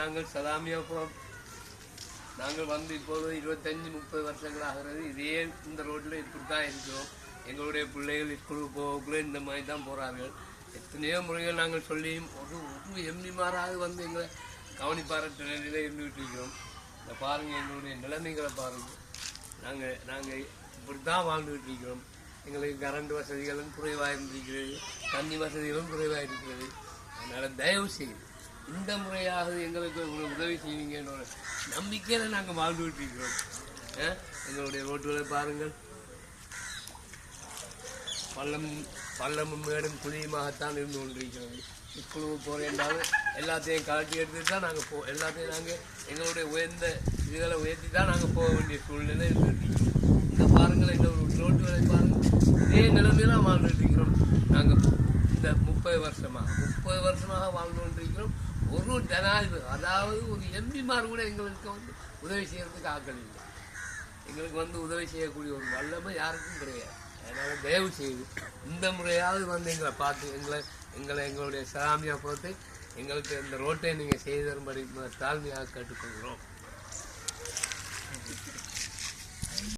நாங்கள் சலாமியாபுரம் நாங்கள் வந்து இப்போது 25-30 வருஷங்கள் ஆகிறது. இதே இந்த ரோட்டில் இப்படி தான் இருக்கிறோம். எங்களுடைய பிள்ளைகள் ஸ்கூலுக்கு போகக்குள்ளே இந்த மாதிரி தான் போகிறார்கள். எத்தனையோ முறைகள் நாங்கள் சொல்லியும் ஒரு எம்மிமாராக வந்து எங்களை கவனிப்பாரற்ற நிலையில் இருந்துகிட்டு இருக்கிறோம். இந்த பாருங்கள், எங்களுடைய நிலைமைகளை பாருங்கள். நாங்கள் இப்படி தான் வாழ்ந்துகிட்டு இருக்கிறோம். எங்களுக்கு கரண்ட் வசதிகளும் குறைவாக இருந்திருக்கிறது, தண்ணி வசதிகளும் குறைவாக இருக்கிறது. அதனால் தயவு செய்து இந்த முறையாக எங்களுக்கு உதவி செய்வீங்கன்ற நம்பிக்கையில் நாங்கள் வாழ்ந்துகிட்டு இருக்கிறோம். எங்களுடைய ரோட்டுகளை பாருங்கள், பள்ளமும் மேடும் குழியுமாகத்தான் இருந்து கொண்டிருக்கிறது. ஸ்கூலுக்கு போகிறேன்றாலும் எல்லாத்தையும் கலட்டி எடுத்துட்டு தான் நாங்கள் எல்லாத்தையும் நாங்கள் எங்களுடைய உயர்ந்த இதுகளை உயர்த்தி தான் நாங்கள் போக வேண்டிய சூழ்நிலை இருந்துட்டு. இந்த பாருங்கள், இந்த ரோட்டுகளை பாருங்கள், இதே நிலைமையெல்லாம் வாழ்ந்துட்டு இருக்கிறோம். நாங்கள் இந்த 30 வருஷமாக வாழ்ந்து கொண்டிருக்கிறோம். ஒரு ஜனாதிபதி, அதாவது ஒரு எம்பிமார் கூட எங்களுக்கு வந்து உதவி செய்யறதுக்கு ஆக்கள் இல்லை. எங்களுக்கு வந்து உதவி செய்யக்கூடிய ஒரு வல்லமை யாருக்கும் கிடையாது. அதனால் தயவு செய்து இந்த முறையாவது வந்து எங்களை பார்த்து எங்களுடைய சலாமியாபுரத்தை எங்களுக்கு இந்த ரோட்டை நீங்கள் செய்து தரும்படி தாழ்மையாக கேட்டுக்கொள்கிறோம்.